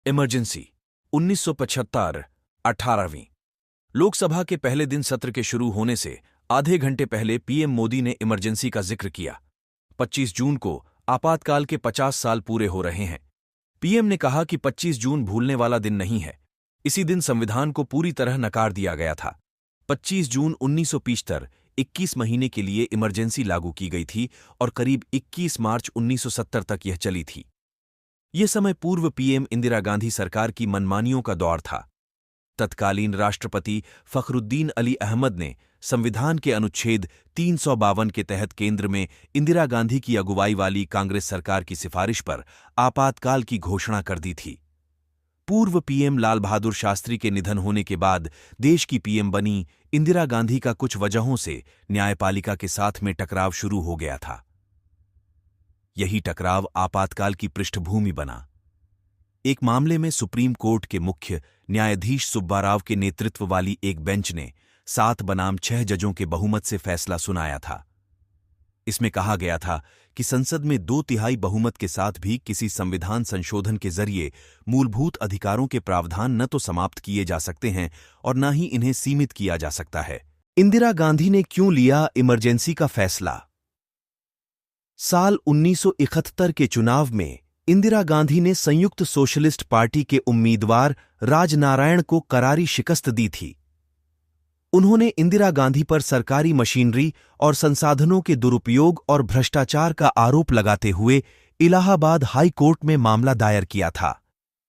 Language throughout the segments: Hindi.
इमरजेंसी 1975 18वीं लोकसभा के पहले दिन सत्र के शुरू होने से आधे घंटे पहले पीएम मोदी ने इमरजेंसी का जिक्र किया। 25 जून को आपातकाल के 50 साल पूरे हो रहे हैं। पीएम ने कहा कि 25 जून भूलने वाला दिन नहीं है। इसी दिन संविधान को पूरी तरह नकार दिया गया था। 25 जून 1975 21 महीने के लिए इमरजेंसी लागू की गई थी और करीब 21 मार्च 1970 तक यह चली थी। यह समय पूर्व पीएम इंदिरा गांधी सरकार की मनमानियों का दौर था। तत्कालीन राष्ट्रपति फखरुद्दीन अली अहमद ने संविधान के अनुच्छेद 352 के तहत केंद्र में इंदिरा गांधी की अगुवाई वाली कांग्रेस सरकार की सिफारिश पर आपातकाल की घोषणा कर दी थी। पूर्व पीएम लाल बहादुर शास्त्री के निधन होने के बाद देश की पीएम बनी इंदिरा गांधी का कुछ वजहों से न्यायपालिका के साथ में टकराव शुरू हो गया था। यही टकराव आपातकाल की पृष्ठभूमि बना। एक मामले में सुप्रीम कोर्ट के मुख्य न्यायाधीश सुब्बा राव के नेतृत्व वाली एक बेंच ने 7 बनाम 6 जजों के बहुमत से फैसला सुनाया था। इसमें कहा गया था कि संसद में 2/3 बहुमत के साथ भी किसी संविधान संशोधन के जरिए मूलभूत अधिकारों के प्रावधान न तो समाप्त किए जा सकते हैं और न ही इन्हें सीमित किया जा सकता है। इंदिरा गांधी ने क्यों लिया इमरजेंसी का फैसला? साल 1971 के चुनाव में इंदिरा गांधी ने संयुक्त सोशलिस्ट पार्टी के उम्मीदवार राजनारायण को करारी शिकस्त दी थी। उन्होंने इंदिरा गांधी पर सरकारी मशीनरी और संसाधनों के दुरुपयोग और भ्रष्टाचार का आरोप लगाते हुए इलाहाबाद हाई कोर्ट में मामला दायर किया था।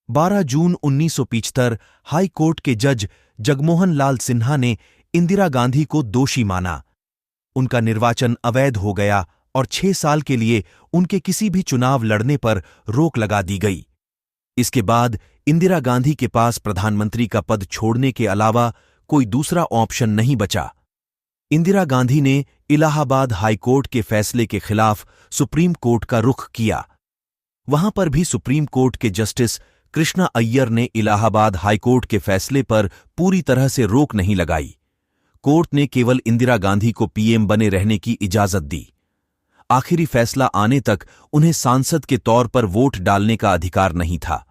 12 जून 1975 हाई कोर्ट के जज जगमोहन लाल सिन्हा ने इंदिरा गांधी को दोषी माना। उनका निर्वाचन अवैध हो गया और 6 साल के लिए उनके किसी भी चुनाव लड़ने पर रोक लगा दी गई। इसके बाद इंदिरा गांधी के पास प्रधानमंत्री का पद छोड़ने के अलावा कोई दूसरा ऑप्शन नहीं बचा। इंदिरा गांधी ने इलाहाबाद हाई कोर्ट के फैसले के खिलाफ सुप्रीम कोर्ट का रुख किया। वहां पर भी सुप्रीम कोर्ट के जस्टिस कृष्णा अय्यर ने इलाहाबाद हाई कोर्ट के फैसले पर पूरी तरह से रोक नहीं लगाई। कोर्ट ने केवल इंदिरा गांधी को पीएम बने रहने की इजाजत दी। आखिरी फैसला आने तक उन्हें सांसद के तौर पर वोट डालने का अधिकार नहीं था।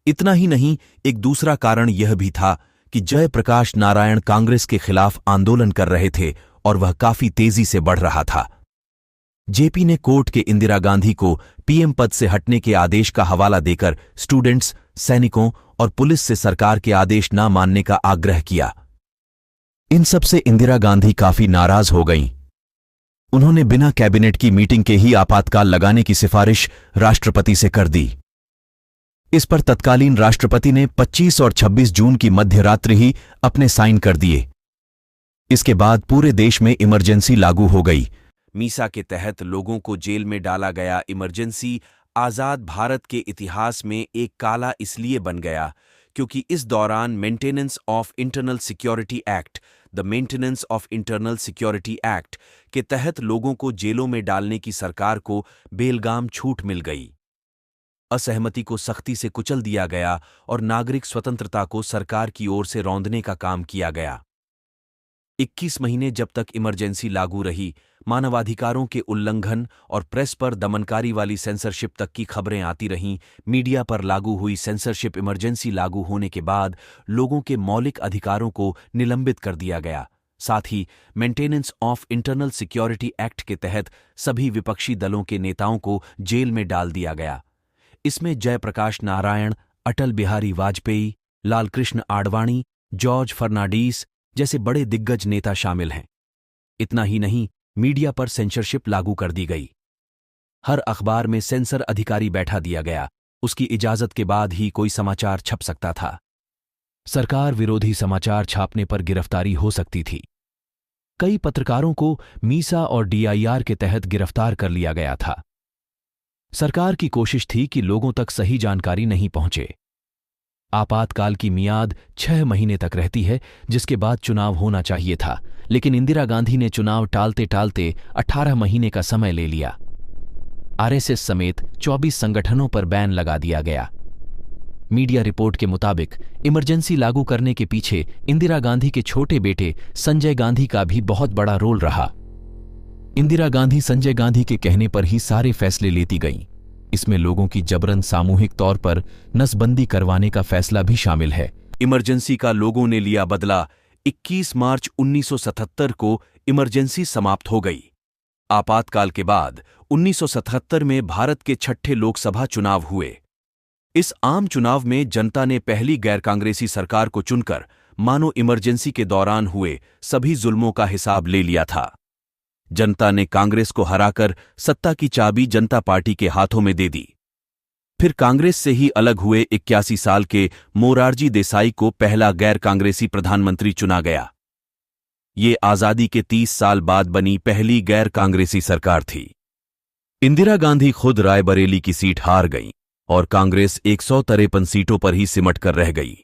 इतना ही नहीं, एक दूसरा कारण यह भी था कि जयप्रकाश नारायण कांग्रेस के खिलाफ आंदोलन कर रहे थे और वह काफी तेजी से बढ़ रहा था। जेपी ने कोर्ट के इंदिरा गांधी को पीएम पद से हटने के आदेश का हवाला देकर स्टूडेंट्स, सैनिकों और पुलिस से सरकार के आदेश न मानने का आग्रह किया। इन सब से इंदिरा गांधी काफी नाराज हो गईं। उन्होंने बिना कैबिनेट की मीटिंग के ही आपातकाल लगाने की सिफारिश राष्ट्रपति से कर दी। इस पर तत्कालीन राष्ट्रपति ने 25 और 26 जून की मध्य रात्रि ही अपने साइन कर दिए। इसके बाद पूरे देश में इमरजेंसी लागू हो गई। मीसा के तहत लोगों को जेल में डाला गया इमरजेंसी आजाद भारत के इतिहास में एक काला इसलिए बन गया क्योंकि इस दौरान maintenance of internal security act the maintenance of internal security act के तहत लोगों को जेलों में डालने की सरकार को बेलगाम छूट मिल गई। असहमति को सख्ती से कुचल दिया गया और नागरिक स्वतंत्रता को सरकार की ओर से रौंदने का काम किया गया। 21 महीने जब तक इमरजेंसी लागू रही, मानवाधिकारों के उल्लंघन और प्रेस पर दमनकारी वाली सेंसरशिप तक की खबरें आती रहीं। मीडिया पर लागू हुई सेंसरशिप इमरजेंसी लागू होने के बाद लोगों के मौलिक अधिकारों को निलंबित कर दिया गया। साथ ही maintenance of internal security act के तहत सभी विपक्षी दलों के नेताओं को जेल में डाल दिया गया। इसमें जयप्रकाश नारायण, अटल बिहारी वाजपेयी, लालकृष्ण आडवाणी, जॉर्ज फर्नांडीस जैसे बड़े दिग्गज नेता शामिल हैं। इतना ही नहीं, मीडिया पर सेंसरशिप लागू कर दी गई। हर अखबार में सेंसर अधिकारी बैठा दिया गया। उसकी इजाजत के बाद ही कोई समाचार छप सकता था। सरकार विरोधी समाचार छापने पर गिरफ्तारी हो सकती थी। कई पत्रकारों को मीसा और डीआईआर के तहत गिरफ्तार कर लिया गया था। सरकार की कोशिश थी कि लोगों तक सही जानकारी नहीं पहुंचे। आपातकाल की मियाद 6 महीने तक रहती है, जिसके बाद चुनाव होना चाहिए था, लेकिन इंदिरा गांधी ने चुनाव टालते टालते 18 महीने का समय ले लिया। आरएसएस समेत 24 संगठनों पर बैन लगा दिया गया। मीडिया रिपोर्ट के मुताबिक इमरजेंसी लागू करने के पीछे इंदिरा गांधी के छोटे बेटे संजय गांधी का भी बहुत बड़ा रोल रहा। इंदिरा गांधी संजय गांधी के कहने पर ही सारे फैसले लेती गईं। इसमें लोगों की जबरन सामूहिक तौर पर नसबंदी करवाने का फैसला भी शामिल है। इमरजेंसी का लोगों ने लिया बदला। 21 मार्च 1977 को इमरजेंसी समाप्त हो गई। आपातकाल के बाद 1977 में भारत के छठे लोकसभा चुनाव हुए। इस आम चुनाव में जनता ने पहली गैर कांग्रेसी सरकार को चुनकर मानो इमरजेंसी के दौरान हुए सभी जुल्मों का हिसाब ले लिया था। जनता ने कांग्रेस को हराकर सत्ता की चाबी जनता पार्टी के हाथों में दे दी। फिर कांग्रेस से ही अलग हुए 81 साल के मोरारजी देसाई को पहला गैर कांग्रेसी प्रधानमंत्री चुना गया। ये आजादी के 30 साल बाद बनी पहली गैर कांग्रेसी सरकार थी। इंदिरा गांधी खुद रायबरेली की सीट हार गईं और कांग्रेस 153 सीटों पर ही सिमट कर रह गई।